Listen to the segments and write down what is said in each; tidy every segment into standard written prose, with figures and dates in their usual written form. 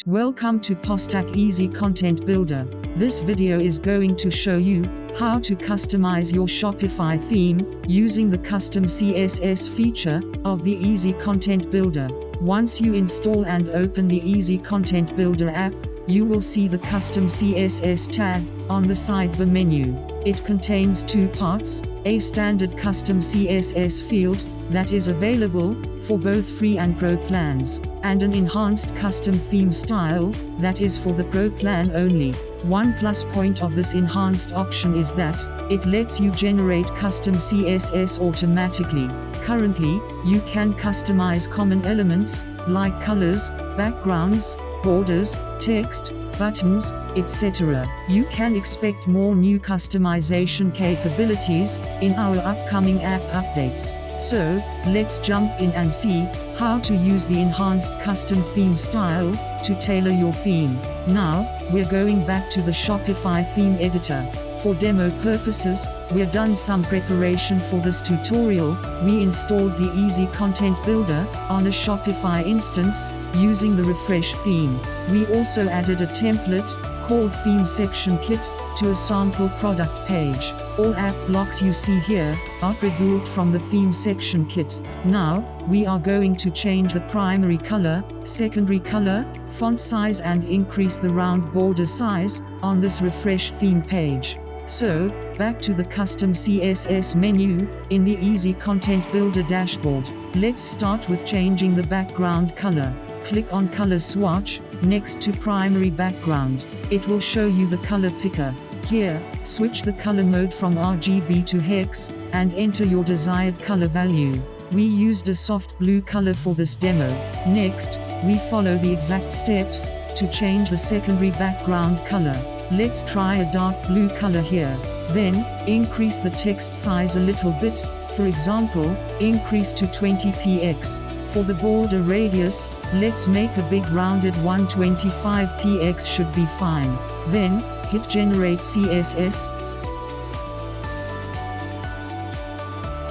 Welcome to Postak Easy Content Builder. This video is going to show you how to customize your Shopify theme using the Custom CSS feature of the Easy Content Builder. Once you install and open the Easy Content Builder app, you will see the Custom CSS tag on the sidebar menu. It contains two parts: a standard Custom CSS field that is available for both free and Pro plans, and an enhanced custom theme style that is for the Pro plan only. One plus point of this enhanced option is that it lets you generate custom CSS automatically. Currently, you can customize common elements like colors, backgrounds, borders, text, buttons, etc. You can expect more new customization capabilities in our upcoming app updates. So, let's jump in and see how to use the enhanced custom theme style to tailor your theme. Now, we're going back to the Shopify theme editor. For demo purposes, we've done some preparation for this tutorial. We installed the Easy Content Builder on a Shopify instance using the Refresh theme. We also added a template called Theme Section Kit to a sample product page. All app blocks you see here are pre-built from the Theme Section Kit. Now, we are going to change the primary color, secondary color, font size and increase the round border size on this Refresh theme page. So, back to the Custom CSS menu in the Easy Content Builder dashboard. Let's start with changing the background color. Click on Color Swatch next to Primary Background. It will show you the color picker. Here, switch the color mode from RGB to hex and enter your desired color value. We used a soft blue color for this demo. Next, we follow the exact steps to change the secondary background color. Let's try a dark blue color here. Then, increase the text size a little bit, for example, increase to 20px. For the border radius, let's make a big rounded 125px should be fine. Then, hit Generate CSS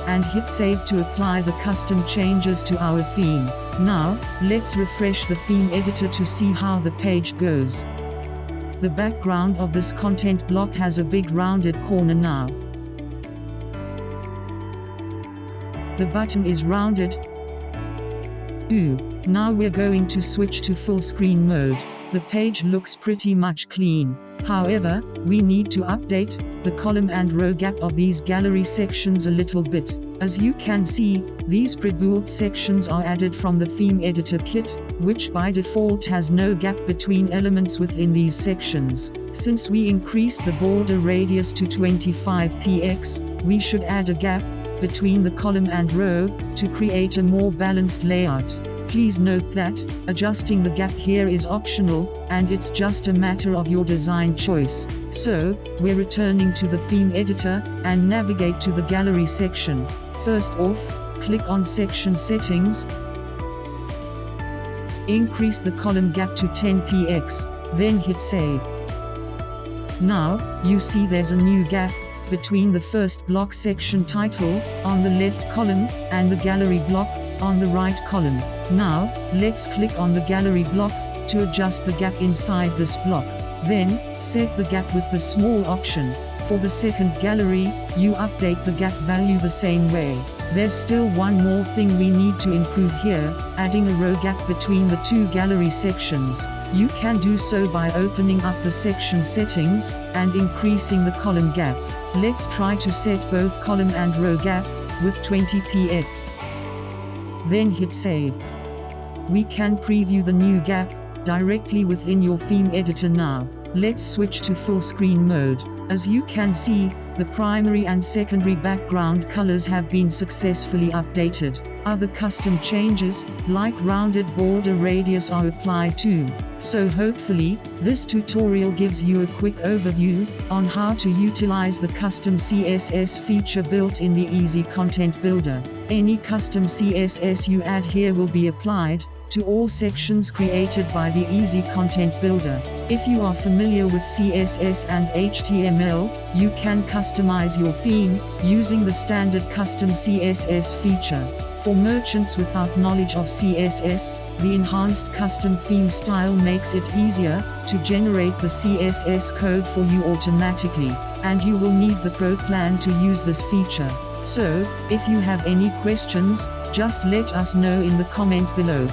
and hit Save to apply the custom changes to our theme. Now, let's refresh the theme editor to see how the page goes. The background of this content block has a big rounded corner now. The button is rounded too. Now we're going to switch to full screen mode. The page looks pretty much clean. However, we need to update the column and row gap of these gallery sections a little bit. As you can see, these pre-built sections are added from the theme editor kit, which by default has no gap between elements within these sections. Since we increased the border radius to 25px, we should add a gap between the column and row to create a more balanced layout. Please note that adjusting the gap here is optional, and it's just a matter of your design choice. So, we're returning to the theme editor and navigate to the gallery section. First off, click on Section Settings. Increase the column gap to 10px, then hit Save. Now, you see there's a new gap between the first block section title on the left column and the gallery block on the right column. Now, let's click on the gallery block to adjust the gap inside this block. Then, set the gap with the small option. For the second gallery, you update the gap value the same way. There's still one more thing we need to improve here, adding a row gap between the two gallery sections. You can do so by opening up the section settings and increasing the column gap. Let's try to set both column and row gap with 20px. Then hit Save. We can preview the new gap directly within your theme editor now. Let's switch to full screen mode. As you can see, the primary and secondary background colors have been successfully updated. Other custom changes, like rounded border radius, are applied too. So hopefully, this tutorial gives you a quick overview on how to utilize the custom CSS feature built in the Easy Content Builder. Any custom CSS you add here will be applied to all sections created by the Easy Content Builder. If you are familiar with CSS and HTML, you can customize your theme using the standard Custom CSS feature. For merchants without knowledge of CSS, the enhanced custom theme style makes it easier to generate the CSS code for you automatically, and you will need the Pro plan to use this feature. So, if you have any questions, just let us know in the comment below.